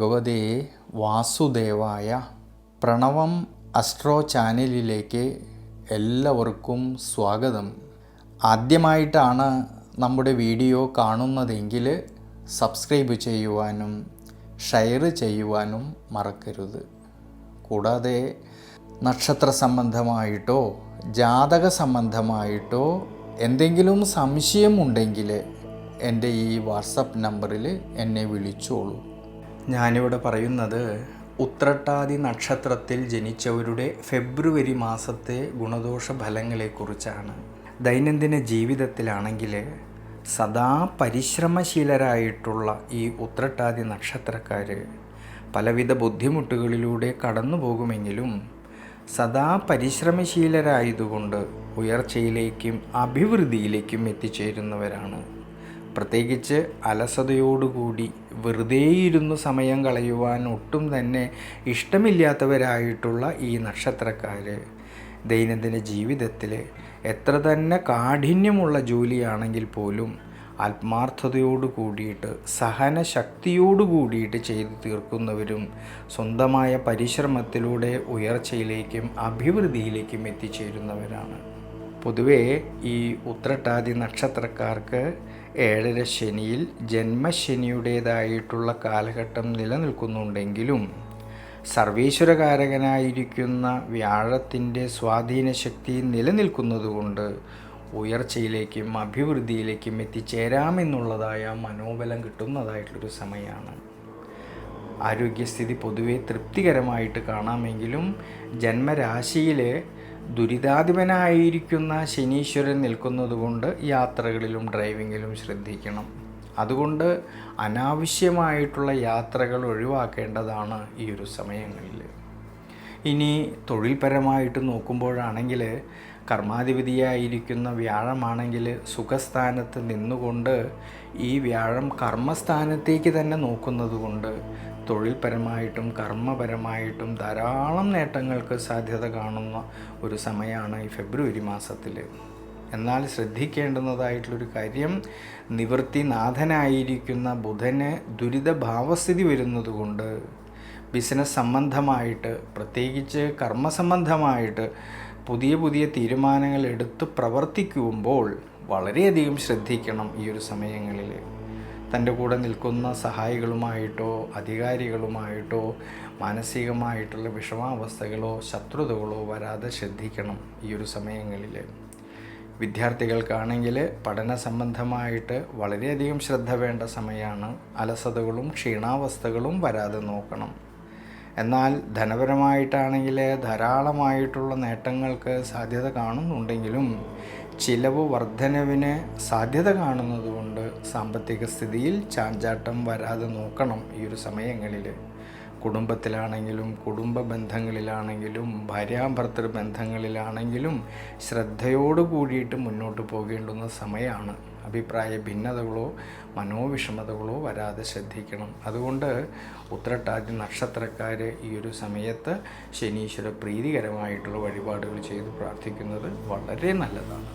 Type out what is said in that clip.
ഭഗവതേ വാസുദേവായ. പ്രണവം അസ്ട്രോ ചാനലിലേക്ക് എല്ലാവർക്കും സ്വാഗതം. ആദ്യമായിട്ടാണ് നമ്മുടെ വീഡിയോ കാണുന്നതെങ്കിൽ സബ്സ്ക്രൈബ് ചെയ്യുവാനും ഷെയർ ചെയ്യുവാനും മറക്കരുത്. കൂടാതെ നക്ഷത്ര സംബന്ധമായിട്ടോ ജാതക സംബന്ധമായിട്ടോ എന്തെങ്കിലും സംശയമുണ്ടെങ്കിൽ എൻ്റെ ഈ വാട്സപ്പ് നമ്പറിൽ എന്നെ വിളിച്ചോളൂ. ഞാനിവിടെ പറയുന്നത് ഉത്രട്ടാതി നക്ഷത്രത്തിൽ ജനിച്ചവരുടെ ഫെബ്രുവരി മാസത്തെ ഗുണദോഷ ഫലങ്ങളെക്കുറിച്ചാണ്. ദൈനംദിന ജീവിതത്തിലാണെങ്കിൽ സദാ പരിശ്രമശീലരായിട്ടുള്ള ഈ ഉത്രട്ടാതി നക്ഷത്രക്കാർ പലവിധ ബുദ്ധിമുട്ടുകളിലൂടെ കടന്നു പോകുമെങ്കിലും സദാ പരിശ്രമശീലരായതുകൊണ്ട് ഉയർച്ചയിലേക്കും അഭിവൃദ്ധിയിലേക്കും എത്തിച്ചേരുന്നവരാണ്. പ്രത്യേകിച്ച് അലസതയോടുകൂടി വെറുതെയിരുന്നു സമയം കളയുവാൻ ഒട്ടും തന്നെ ഇഷ്ടമില്ലാത്തവരായിട്ടുള്ള ഈ നക്ഷത്രക്കാർ ദൈനംദിന ജീവിതത്തിൽ എത്ര തന്നെ കാഠിന്യമുള്ള ജോലിയാണെങ്കിൽ പോലും ആത്മാർത്ഥതയോട് കൂടിയിട്ട് സഹനശക്തിയോട് കൂടിയിട്ട് ചെയ്തു തീർക്കുന്നവരും സ്വന്തമായ പരിശ്രമത്തിലൂടെ ഉയർച്ചയിലേക്കും അഭിവൃദ്ധിയിലേക്കും എത്തിച്ചേരുന്നവരാണ്. പൊതുവേ ഈ ഉത്രട്ടാതി നക്ഷത്രക്കാർക്ക് 7.5 ശനിയിൽ ജന്മശനിയുടേതായിട്ടുള്ള കാലഘട്ടം നിലനിൽക്കുന്നുണ്ടെങ്കിലും സർവീശ്വരകാരകനായിരിക്കുന്ന വ്യാഴത്തിൻ്റെ സ്വാധീനശക്തി നിലനിൽക്കുന്നതുകൊണ്ട് ഉയർച്ചയിലേക്കും അഭിവൃദ്ധിയിലേക്കും എത്തിച്ചേരാമെന്നുള്ളതായ മനോബലം കിട്ടുന്നതായിട്ടുള്ളൊരു സമയമാണ്. ആരോഗ്യസ്ഥിതി പൊതുവെ തൃപ്തികരമായിട്ട് കാണാമെങ്കിലും ജന്മരാശിയിൽ ദുരിതാധിപനായിരിക്കുന്ന ശനീശ്വരൻ നിൽക്കുന്നതുകൊണ്ട് യാത്രകളിലും ഡ്രൈവിങ്ങിലും ശ്രദ്ധിക്കണം. അതുകൊണ്ട് അനാവശ്യമായിട്ടുള്ള യാത്രകൾ ഒഴിവാക്കേണ്ടതാണ് ഈ ഒരു സമയങ്ങളിൽ. ഇനി തൊഴിൽപരമായിട്ട് നോക്കുമ്പോഴാണെങ്കിൽ കർമാധിപതിയായിരിക്കുന്ന വ്യാഴമാണെങ്കിൽ സുഖസ്ഥാനത്ത് നിന്നുകൊണ്ട് ഈ വ്യാഴം കർമ്മസ്ഥാനത്തേക്ക് തന്നെ നോക്കുന്നതുകൊണ്ട് തൊഴിൽപരമായിട്ടും കർമ്മപരമായിട്ടും ധാരാളം നേട്ടങ്ങൾക്ക് സാധ്യത കാണുന്ന ഒരു സമയമാണ് ഈ ഫെബ്രുവരി മാസത്തിൽ. എന്നാൽ ശ്രദ്ധിക്കേണ്ടുന്നതായിട്ടുള്ളൊരു കാര്യം, നിവൃത്തിനാഥനായിരിക്കുന്ന ബുധന് ദുരിതഭാവസ്ഥിതി വരുന്നതുകൊണ്ട് ബിസിനസ് സംബന്ധമായിട്ട് പ്രത്യേകിച്ച് കർമ്മസംബന്ധമായിട്ട് പുതിയ തീരുമാനങ്ങൾ എടുത്ത് പ്രവർത്തിക്കുമ്പോൾ വളരെയധികം ശ്രദ്ധിക്കണം. ഈ ഒരു സമയങ്ങളിൽ തൻ്റെ കൂടെ നിൽക്കുന്ന സഹായികളുമായിട്ടോ അധികാരികളുമായിട്ടോ മാനസികമായിട്ടുള്ള വിഷമാവസ്ഥകളോ ശത്രുതകളോ വരാതെ ശ്രദ്ധിക്കണം ഈ ഒരു സമയങ്ങളിൽ. വിദ്യാർത്ഥികൾക്കാണെങ്കിൽ പഠന സംബന്ധമായിട്ട് വളരെയധികം ശ്രദ്ധ വേണ്ട സമയമാണ്. അലസതകളും ക്ഷീണാവസ്ഥകളും വരാതെ നോക്കണം. എന്നാൽ ധനപരമായിട്ടാണെങ്കിൽ ധാരാളമായിട്ടുള്ള നേട്ടങ്ങൾക്ക് സാധ്യത കാണുന്നുണ്ടെങ്കിലും ചിലവ് വർധനവിന് സാധ്യത കാണുന്നതുകൊണ്ട് സാമ്പത്തിക സ്ഥിതിയിൽ ചാഞ്ചാട്ടം വരാതെ നോക്കണം ഈ ഒരു സമയങ്ങളിൽ. കുടുംബത്തിലാണെങ്കിലും കുടുംബ ബന്ധങ്ങളിലാണെങ്കിലും ഭാര്യാഭർത്തൃ ബന്ധങ്ങളിലാണെങ്കിലും ശ്രദ്ധയോട് കൂടിയിട്ട് മുന്നോട്ട് പോകേണ്ടുന്ന സമയമാണ്. അഭിപ്രായ ഭിന്നതകളോ മനോവിഷമതകളോ വരാതെ ശ്രദ്ധിക്കണം. അതുകൊണ്ട് ഉത്രട്ടാതി നക്ഷത്രക്കാർ ഈ ഒരു സമയത്ത് ശനീശ്വര പ്രീതികരമായിട്ടുള്ള വഴിപാടുകൾ ചെയ്ത് പ്രാർത്ഥിക്കുന്നത് വളരെ നല്ലതാണ്.